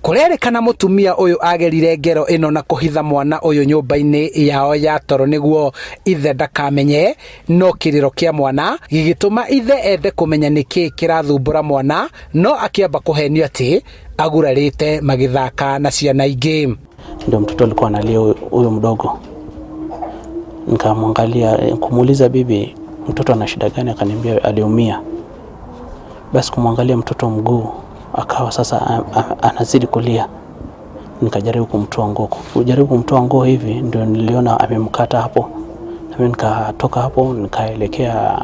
kurerikana mutumia uyu agerire ngero ino na kuhitha mwana uyu nyumba-ini yao ya toro niguo ithe ndakamenye, no kiriro kia mwana gigituma ithe ende kumenya niki kirathumbura mwana, no akiamba kuhenio ati agurarite magithaka na ciana ingi. Ndio mtoto alikuwa analia huyo mdogo. Nikamwangalia, kumuuliza bibi mtoto ana shida gani, akaniambia aliumia. Basi kumwangalia mtoto mguu, akawa sasa anazidi kulia. Nikajaribu kumtoa nguo. Kujaribu kumtoa nguo hivi ndio niliona amemkata hapo. Na mimi nikatoka hapo nikaelekea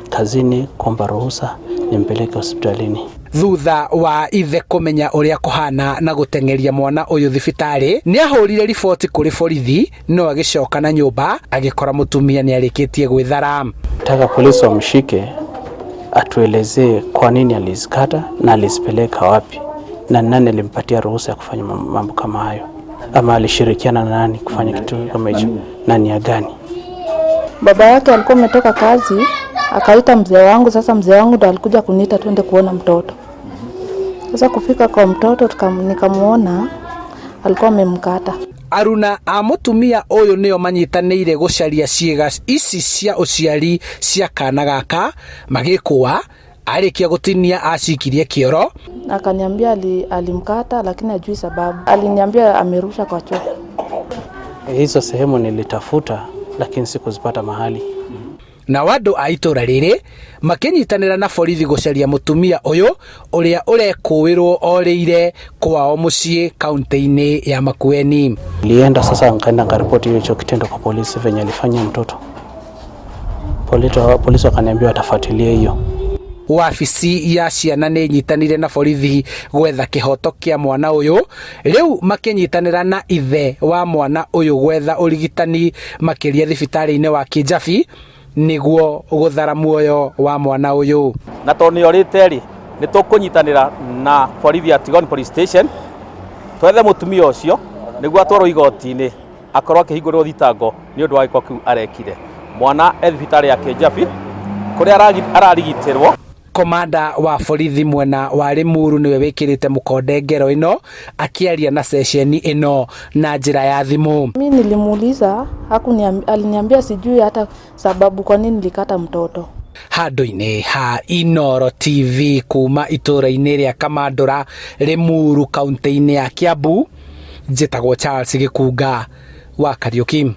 kazini kuomba ruhusa nimpeleke hospitalini. Thutha wa ithe kumenya uria kuhana na gutengeria mwana uyu thibitari, ni ahurire riboti kuri borithi, no agicoka na nyumba agikora mutumia ni arikitie gwithara. Nataka polisi wamshike, atuelezee kwa nini alizikata na alizipeleka wapi, na nani alimpatia ruhusa ya kufanya mambo kama hayo, ama alishirikiana na nani kufanya kitu kama hicho, nani ya gani. Baba yake alikuwa ametoka kazi, akaita mzee wangu. Sasa mzee wangu ndo alikuja kuniita twende kuona mtoto. Sasa kufika kwa mtoto nikamuona alikuwa amemkata. Aruna a mutumia uyu nio manyitanire gucaria ciega ici cia uciari cia kana gaka magikuwa arikia gutinia acikirie kioro. Akaniambia alimkata lakini ajui sababu. Aliniambia amerusha kwa choo. Hizo sehemu nilitafuta lakini sikuzipata mahali. Na wadu a itura riri makinyitanira na borithi gucaria mutumia uyu uria urekuwirwo orire kwao mucii kaunti-ini ya Makueni. Nilienda sasa nikaenda ngaripoti hiyo kitendo kwa polisi venye alifanya mtoto. Polisi wakaniambia watafuatilia hiyo. Wabici ya ciana ni nyitanire na borithi gwetha kihoto kia mwana uyu, riu makinyitanira na ithe wa mwana uyu gwetha urigitani makiria thibitari-ini wa Kijabi niguo guthara muoyo wa mwana uyu. Na toni orite ri ni tukunyitanira na borithi ya Tigoni Police Station twethe mutumia ucio niguo atwarwo igoti-ini akorwo akihingurwo thitango ni undu wa giko kiu arekire. Mwana thibitari ya Kijabi kuria ararigitirwo. Komanda wa borithi mwena wa Limuru niwe wikirite mukonde ngero ino akiaria na sesheni ino na njira ya thimu. Mimi nilimuuliza, aliniambia sijui hata sababu kwa nini nilikata mtoto. Handu-ini ha Inooro TV kuma itura-ini ria Kamandura, Limuru, kaunti-ini ya Kiambu, njitagwo Charles Gikunga wa Kariuki.